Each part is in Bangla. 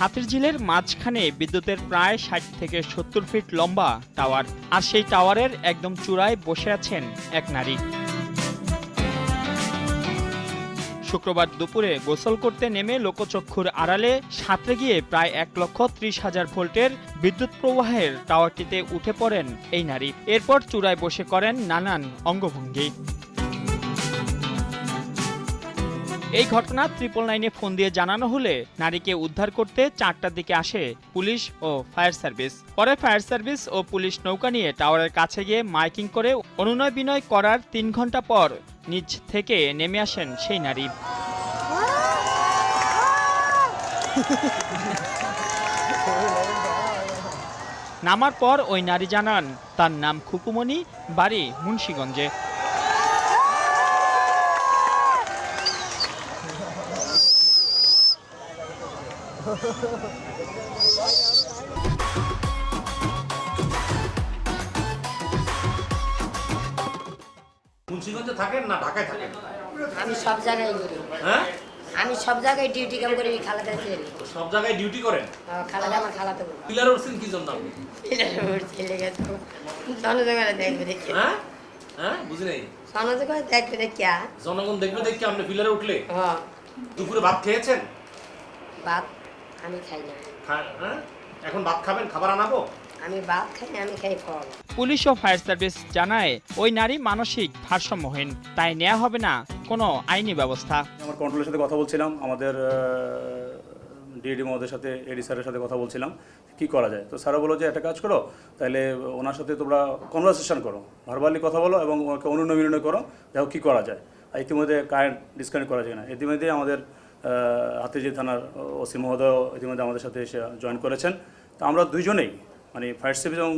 হাতিরঝিলের মাঝখানে বিদ্যুতের প্রায় ৬০ থেকে ৭০ ফিট লম্বা টাওয়ার, আর সেই টাওয়ারের একদম চূড়ায় বসে আছেন এক নারী। শুক্রবার দুপুরে গোসল করতে নেমে লোকচক্ষুর আড়ালে সাঁতরে গিয়ে প্রায় ১,৩০,০০০ ভোল্টের বিদ্যুৎ প্রবাহের টাওয়ারটিতে উঠে পড়েন এই নারী। এরপর চূড়ায় বসে করেন নানান অঙ্গভঙ্গি। এই ঘটনা 999-এ ফোন দিয়ে জানানো হলে নারীকে উদ্ধার করতে ৪টার দিকে আসে পুলিশ ও ফায়ার সার্ভিস। পরে ফায়ার সার্ভিস ও পুলিশ নৌকা নিয়ে টাওয়ারের কাছে গিয়ে মাইকিং করে অনুনয় বিনয় করার ৩ ঘন্টা পর নিচ থেকে নেমে আসেন সেই নারী। নামার পর ওই নারী জানান তার নাম খুকুমণি, বাড়ি মুন্সিগঞ্জে। মুন্সিগঞ্জে থাকেন না ঢাকায় থাকেন? আমি সব জায়গায় ঘুরি। হ্যাঁ, আমি সব জায়গায় ডিউটি কাম করি। খালাদা ছেলে সব জায়গায় ডিউটি করেন? খালাদা আমার খালাতে বলি। পিলার উঠছেন কি জন্য আপনি? ছেলে গেছে জনজগণে দেখবে দেখি। হ্যাঁ হ্যাঁ, বুঝি নাই। জনজগণে দেখবে দেখিয়া জনগণ দেখবে দেখি আপনি পিলারে উঠলে। হ্যাঁ। দুপুরে ভাত খেয়েছেন? ভাত আমি খাই না। হ্যাঁ, এখন ভাত খাবেন? খাবার আনাবো? আমি ভাত খাই না, আমি খাই ফল। পুলিশ ও ফায়ার সার্ভিস জানায় ওই নারী মানসিক ভারসাম্যহীন, তাই নেওয়া হবে না কোনো আইনি ব্যবস্থা। আমার কন্ট্রোলের সাথে কথা বলছিলাম, আমাদের ডিএডি মহোদয়ের সাথে এডি স্যারের সাথে কথা বলছিলাম কি করা যায়। তো স্যারও বলো যে একটা কাজ করো, তাহলে ওনার সাথে তোমরা কনভারসেশন করো, ভার্বালি কথা বলো এবং ওকে অনুনয় বিনয় করো, দেখো কী করা যায়। আর ইতিমধ্যে কারেন্ট ডিসকানেক্ট করা যায় না। ইতিমধ্যে আমাদের হাতিরঝিল থানার ওসি মহোদয় ইতিমধ্যে আমাদের সাথে এসে জয়েন করেছেন। তো আমরা দুইজনেই মানে ফায়ার সার্ভিস এবং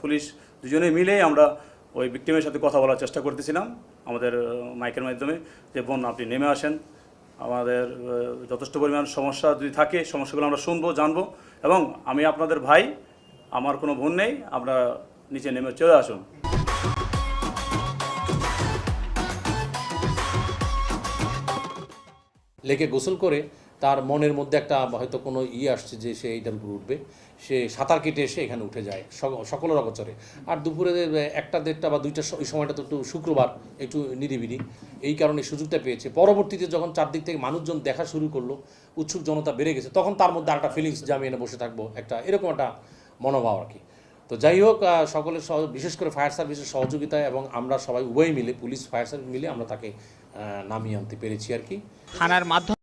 পুলিশ দুজনেই মিলেই আমরা ওই ভিক্টিমের সাথে কথা বলার চেষ্টা করতেছিলাম আমাদের মাইকের মাধ্যমে, যে বোন আপনি নেমে আসেন, আমাদের যথেষ্ট পরিমাণ সমস্যা যদি থাকে সমস্যাগুলো আমরা শুনবো, জানবো, এবং আমি আপনাদের ভাই, আমার কোনো বোন নেই, আপনারা নিচে নেমে চলে আসুন। লেকে গোসল করে তার মনের মধ্যে একটা হয়তো কোনো আসছে যে সে এইটার উপর উঠবে, সে সাঁতার কেটে এসে এখানে উঠে যায় সকলের অগোচরে। আর দুপুরে 1টা 1:30 বা 2টার ওই সময়টা তো একটু শুক্রবার, একটু নিরিবিলি, এই কারণে সুযোগটা পেয়েছে। পরবর্তীতে যখন চারদিক থেকে মানুষজন দেখা শুরু করলো, উৎসুক জনতা বেড়ে গেছে, তখন তার মধ্যে একটা ফিলিংস যে আমি এনে বসে থাকবো, একটা এরকম একটা মনোভাব আর কি। তো যাই হোক, সকলের বিশেষ করে ফায়ার সার্ভিসের সহযোগিতায় এবং আমরা সবাই উভয় মিলে, পুলিশ ফায়ার সার্ভিস মিলে আমরা তাকে নামিয়ে আনতে পেরেছি আর কি। থানার মাধ্যমে